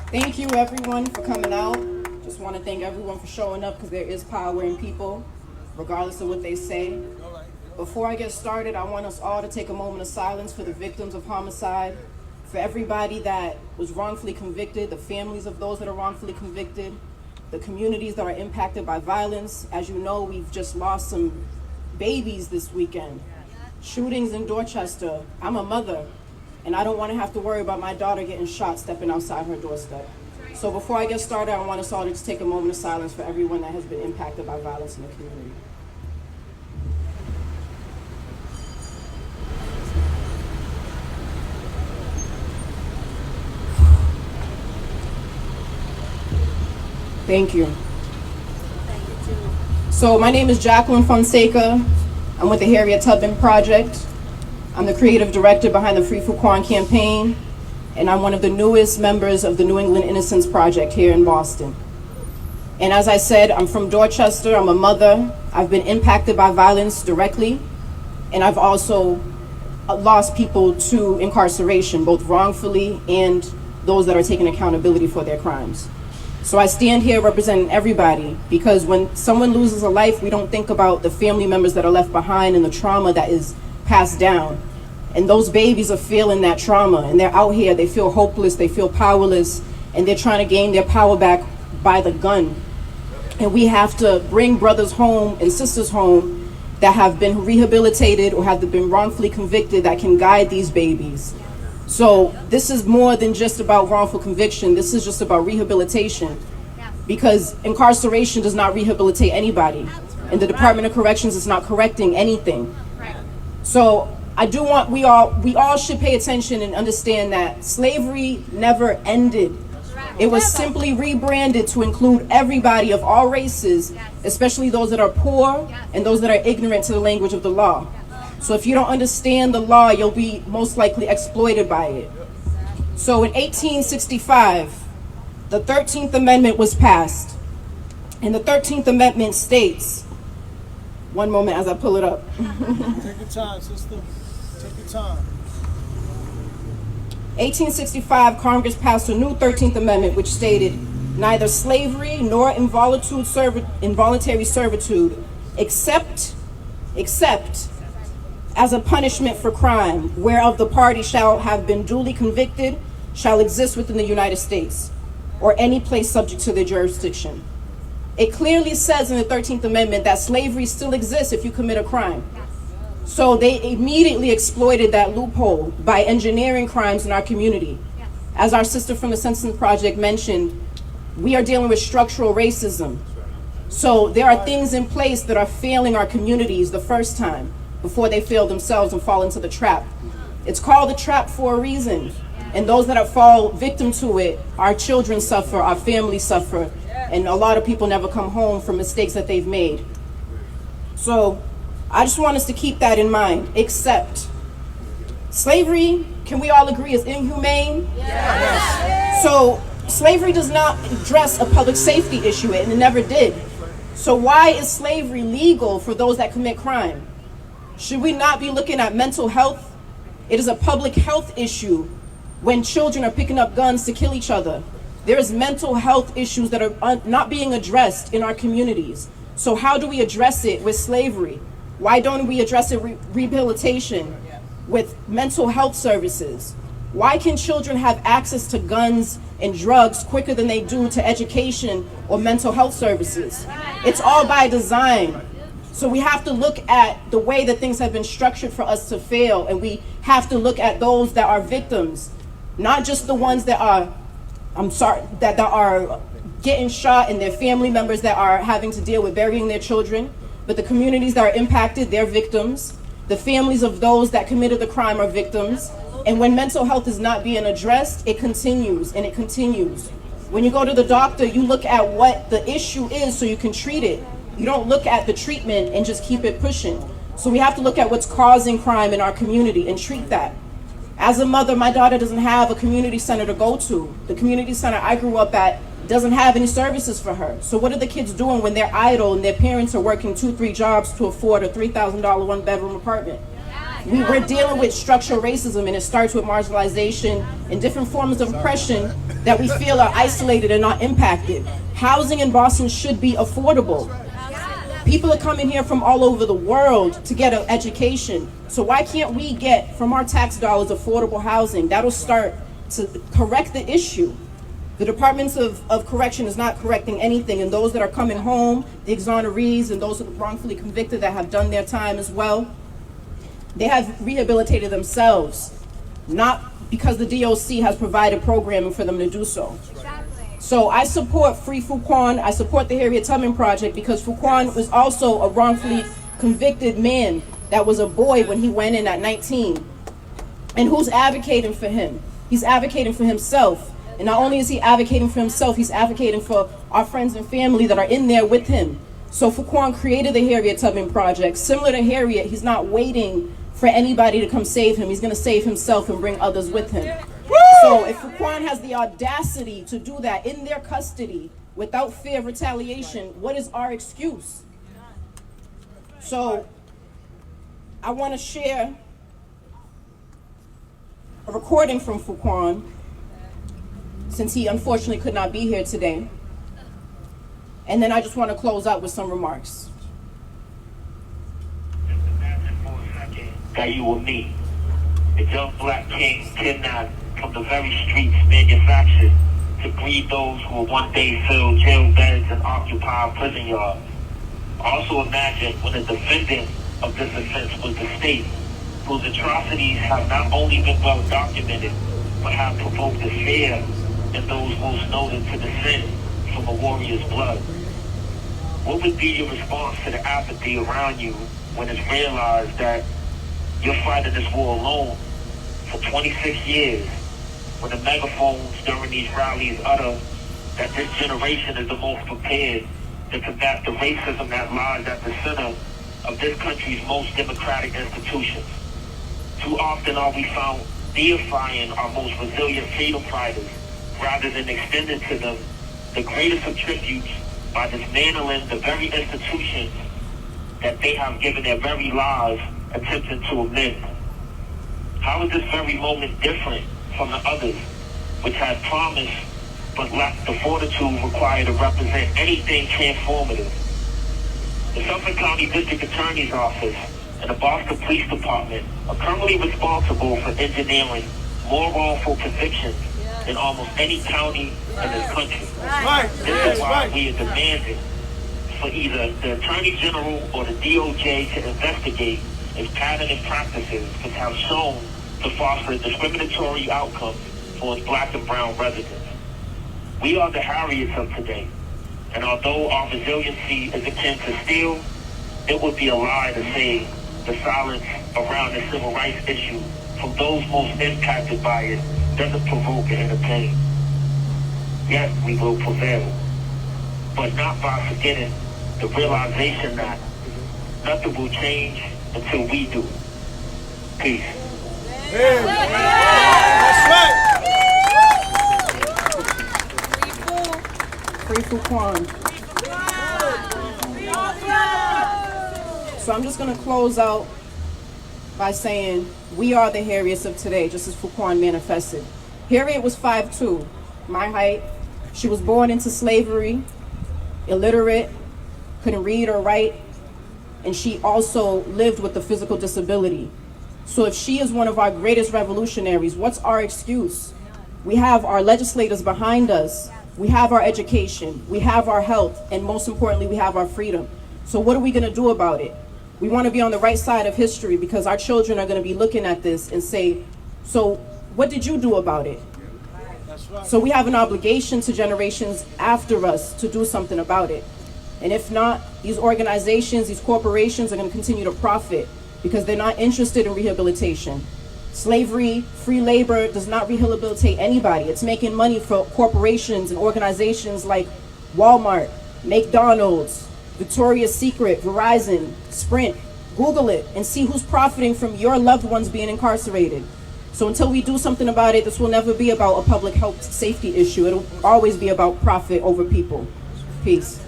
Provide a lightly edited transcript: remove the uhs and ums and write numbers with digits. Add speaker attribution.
Speaker 1: Thank you everyone for coming out. Just want to thank everyone for showing up because there is power in people, regardless of what they say. Before I get started, I want us all to take a moment of silence for the victims of homicide, for everybody that was wrongfully convicted, the families of those that are wrongfully convicted, the communities that are impacted by violence. As you know, we've just lost some babies this weekend. Shootings in Dorchester. I'm a mother, and I don't want to have to worry about my daughter getting shot stepping outside her doorstep. So before I get started, I want us all to just take a moment of silence for everyone that has been impacted by violence in the community. Thank you. So my name is Jacqueline Fonseca. I'm with the Harriet Tubman Project. I'm the creative director behind the Free Fuquan campaign, and I'm one of the newest members of the New England Innocence Project here in Boston. And as I said, I'm from Dorchester, I'm a mother. I've been impacted by violence directly, and I've also lost people to incarceration, both wrongfully and those that are taking accountability for their crimes. So I stand here representing everybody, because when someone loses a life, we don't think about the family members that are left behind and the trauma that is passed down. And those babies are feeling that trauma, and they're out here, they feel hopeless, they feel powerless, and they're trying to gain their power back by the gun. And we have to bring brothers home and sisters home that have been rehabilitated or have been wrongfully convicted that can guide these babies. So this is more than just about wrongful conviction. This is just about rehabilitation, because incarceration does not rehabilitate anybody, and the Department of Corrections is not correcting anything. So I do want, we all should pay attention and understand that slavery never ended. It was simply rebranded to include everybody of all races, especially those that are poor and those that are ignorant to the language of the law. So if you don't understand the law, you'll be most likely exploited by it. So in 1865, the 13th Amendment was passed. And the 13th Amendment states, one moment as I pull it up.
Speaker 2: Take your time, sister. Take your time.
Speaker 1: 1865, Congress passed a new 13th Amendment, which stated, neither slavery nor involuntary servitude, except as a punishment for crime, whereof the party shall have been duly convicted, shall exist within the United States, or any place subject to their jurisdiction. It clearly says in the 13th Amendment that slavery still exists if you commit a crime. So they immediately exploited that loophole by engineering crimes in our community. As our sister from the Census Project mentioned, we are dealing with structural racism. So there are things in place that are failing our communities the first time, before they fail themselves and fall into the trap. It's called the trap for a reason. And those that fall victim to it, our children suffer, our families suffer, and a lot of people never come home from mistakes that they've made. So I just want us to keep that in mind. Except slavery, can we all agree, is inhumane? Yes. So slavery does not address a public safety issue, and it never did. So why is slavery legal for those that commit crime? Should we not be looking at mental health? It is a public health issue when children are picking up guns to kill each other. There is mental health issues that are not being addressed in our communities. So how do we address it with slavery? Why don't we address it rehabilitation with mental health services? Why can children have access to guns and drugs quicker than they do to education or mental health services? It's all by design. So we have to look at the way that things have been structured for us to fail, and we have to look at those that are victims, not just the ones that are, that are getting shot and their family members that are having to deal with burying their children, but the communities that are impacted, they're victims. The families of those that committed the crime are victims. And when mental health is not being addressed, it continues and it continues. When you go to the doctor, you look at what the issue is so you can treat it. You don't look at the treatment and just keep it pushing. So we have to look at what's causing crime in our community and treat that. As a mother, my daughter doesn't have a community center to go to. The community center I grew up at doesn't have any services for her. So what are the kids doing when they're idle and their parents are working 2-3 jobs to afford a $3,000 one-bedroom apartment? We're dealing with structural racism, and it starts with marginalization and different forms of oppression that we feel are isolated and not impacted. Housing in Boston should be affordable. People are coming here from all over the world to get an education. So why can't we get from our tax dollars affordable housing? That'll start to correct the issue. The Departments of Correction is not correcting anything, and those that are coming home, the exonerees and those wrongfully convicted that have done their time as well, they have rehabilitated themselves, not because the DOC has provided programming for them to do so. So I support Free Fuquan. I support the Harriet Tubman Project because Fuquan was also a wrongfully convicted man that was a boy when he went in at 19. And who's advocating for him? He's advocating for himself. And not only is he advocating for himself, he's advocating for our friends and family that are in there with him. So Fuquan created the Harriet Tubman Project. Similar to Harriet, he's not waiting for anybody to come save him. He's going to save himself and bring others with him. So if Fuquan has the audacity to do that in their custody without fear of retaliation, what is our excuse? So I want to share a recording from Fuquan, since he unfortunately could not be here today. And then I just want to close out with some remarks.
Speaker 3: That you were me, a young black king kidnapped from the very streets manufactured to breed those who will one day fill jail beds and occupy prison yards. Also imagine when the defendant of this offense was the state, whose atrocities have not only been well documented, but have provoked the fear in those most noted to descend from a warrior's blood. What would be your response to the apathy around you when it's realized that you're fighting this war alone for 26 years, when the megaphones during these rallies utter that this generation is the most prepared to combat the racism that lies at the center of this country's most democratic institutions? Too often are we found deifying our most resilient freedom fighters rather than extending to them the greatest of tributes by dismantling the very institutions that they have given their very lives attempting to amend. How is this very moment different from the others, which had promised but lacked the fortitude required to represent anything transformative? The Suffolk County District Attorney's Office and the Boston Police Department are currently responsible for engineering more wrongful convictions than almost any county in this country. This is why we are demanding for either the Attorney General or the DOJ to investigate its pattern and practices which have shown to foster discriminatory outcomes for its black and brown residents. We are the Harriets of today, and although our resiliency is akin to steel, it would be a lie to say the silence around the civil rights issue from those most impacted by it doesn't provoke and entertain. Yet we will prevail, but not by forgetting the realization that nothing will change until we do. Peace.
Speaker 2: That's right.
Speaker 1: Free Fuquan. So I'm just going to close out by saying we are the Harriets of today, just as Fuquan manifested. Harriet was 5'2", my height. She was born into slavery, illiterate, couldn't read or write, and she also lived with a physical disability. So if she is one of our greatest revolutionaries, what's our excuse? We have our legislators behind us. We have our education. We have our health. And most importantly, we have our freedom. So what are we going to do about it? We want to be on the right side of history because our children are going to be looking at this and say, so what did you do about it? So we have an obligation to generations after us to do something about it. And if not, these organizations, these corporations are going to continue to profit because they're not interested in rehabilitation. Slavery, free labor does not rehabilitate anybody. It's making money for corporations and organizations like Walmart, McDonald's, Victoria's Secret, Verizon, Sprint. Google it and see who's profiting from your loved ones being incarcerated. So until we do something about it, this will never be about a public health safety issue. It'll always be about profit over people. Peace.